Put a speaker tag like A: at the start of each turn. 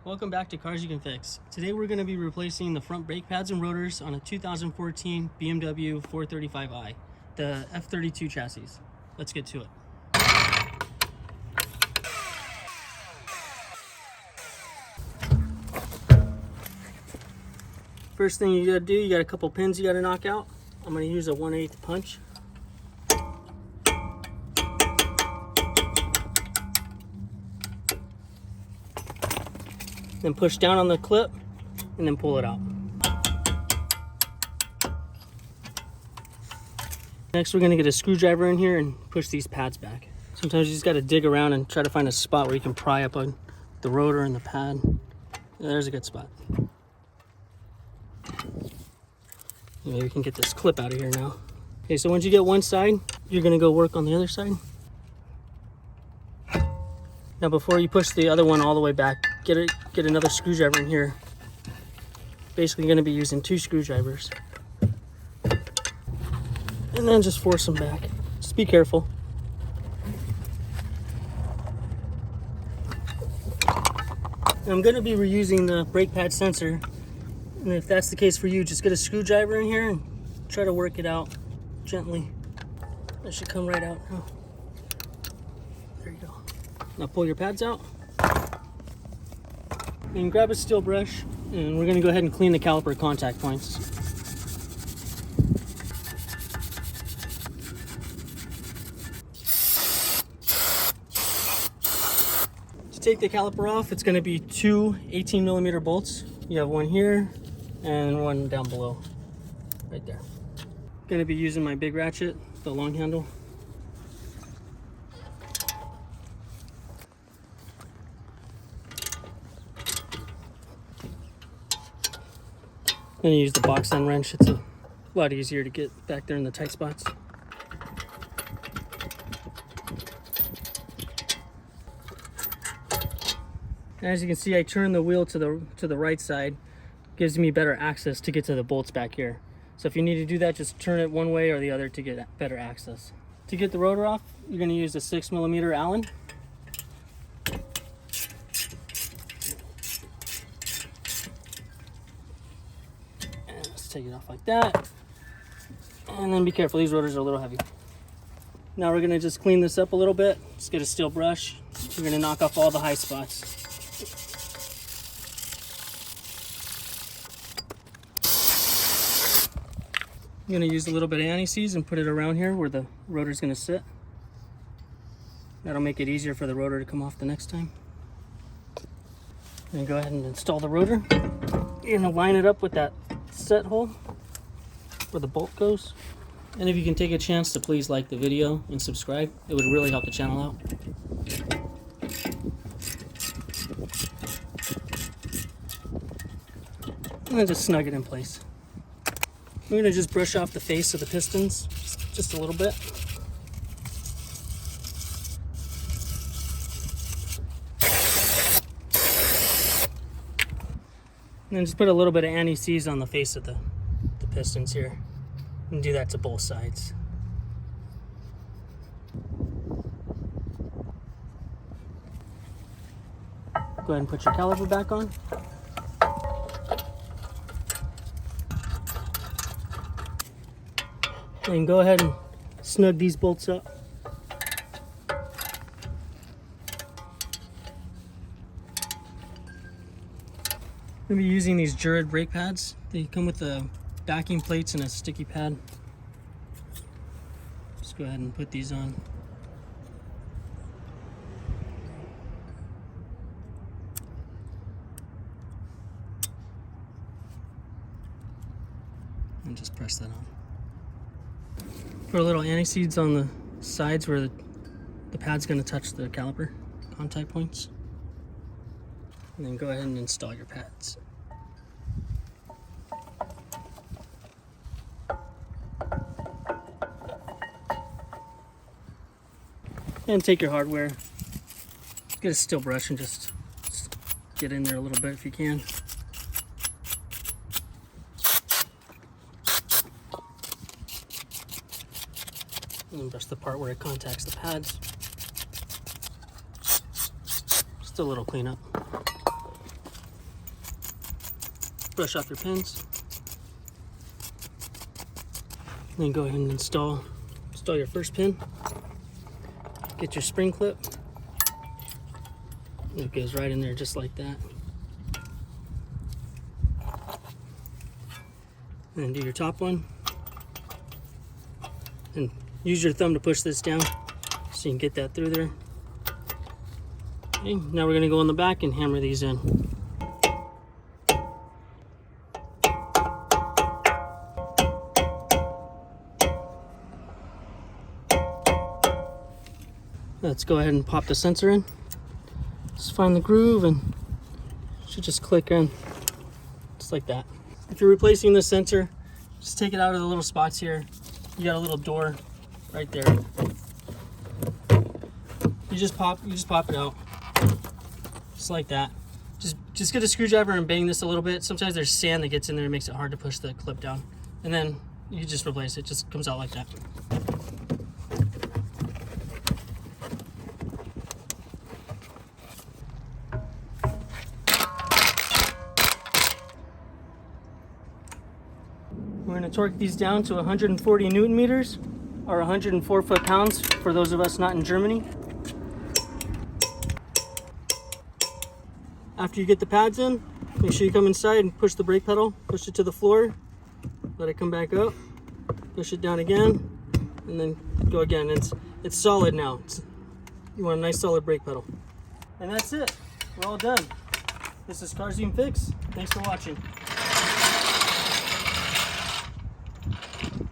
A: Welcome back to Cars You Can Fix. Today we're going to be replacing the front brake pads and rotors on a 2014 BMW 435i, the F32 chassis. Let's get to it. First thing you got to do, you got a couple pins you got to knock out. I'm going to use a 1/8 punch. Then push down on the clip and then pull it out. Next, we're going to get a screwdriver in here and push these pads back. Sometimes you just got to dig around and try to find a spot where you can pry up on the rotor and the pad. There's a good spot. Maybe we can get this clip out of here now. Okay, so once you get one side, you're going to go work on the other side. Now before you push the other one all the way back, get another screwdriver in here. Basically going to be using 2 screwdrivers. And then just force them back. Just be careful. Now I'm going to be reusing the brake pad sensor. And if that's the case for you, just get a screwdriver in here and try to work it out gently. That should come right out now. There you go. Now pull your pads out. And grab a steel brush, and we're going to go ahead and clean the caliper contact points. To take the caliper off, it's going to be 2 18mm bolts. You have one here and one down below, right there. Going to be using my big ratchet, the long handle. I'm going to use the box end wrench. It's a lot easier to get back there in the tight spots. As you can see, I turn the wheel to the right side. Gives me better access to get to the bolts back here. So if you need to do that, just turn it one way or the other to get better access. To get the rotor off, you're going to use a 6mm Allen. Take it off like that, and then be careful, these rotors are a little heavy. Now we're going to just clean this up a little bit. Just get a steel brush. We're going to knock off all the high spots. I'm going to use a little bit of anti-seize and put it around here where the rotor is going to sit. That'll make it easier for the rotor to come off the next time. And go ahead and install the rotor. You're going to line it up with that set hole where the bolt goes. And if you can take a chance to please like the video and subscribe, it would really help the channel out. And then just snug it in place. I'm going to just brush off the face of the pistons just a little bit. And then just put a little bit of anti-seize on the face of the pistons here. And do that to both sides. Go ahead and put your caliper back on. And go ahead and snug these bolts up. I'm going to be using these Jurid brake pads. They come with the backing plates and a sticky pad. Just go ahead and put these on. And just press that on. Put a little anti-seize on the sides where the pad's going to touch the caliper contact points. And then go ahead and install your pads. And take your hardware, get a steel brush and just get in there a little bit if you can. And then brush the part where it contacts the pads. Just a little cleanup. brush off your pins. Then go ahead and install your first pin. Get your spring clip. It goes right in there just like that. And then do your top one. And use your thumb to push this down so you can get that through there. Okay, now we're going to go on the back and hammer these in. Let's go ahead and pop the sensor in. Just find the groove and it should just click in, just like that. If you're replacing this sensor, just take it out of the little spots here. You got a little door right there. You just pop it out, just like that. Just get a screwdriver and bang this a little bit. Sometimes there's sand that gets in there and makes it hard to push the clip down. And then you just replace it. It just comes out like that. We're going to torque these down to 140 Newton meters, or 104 foot-pounds for those of us not in Germany. After you get the pads in, make sure you come inside and push the brake pedal, push it to the floor, let it come back up, push it down again, and then go again. It's solid now. You want a nice solid brake pedal. And that's it. We're all done. This is Car Zoom Fix. Thanks for watching.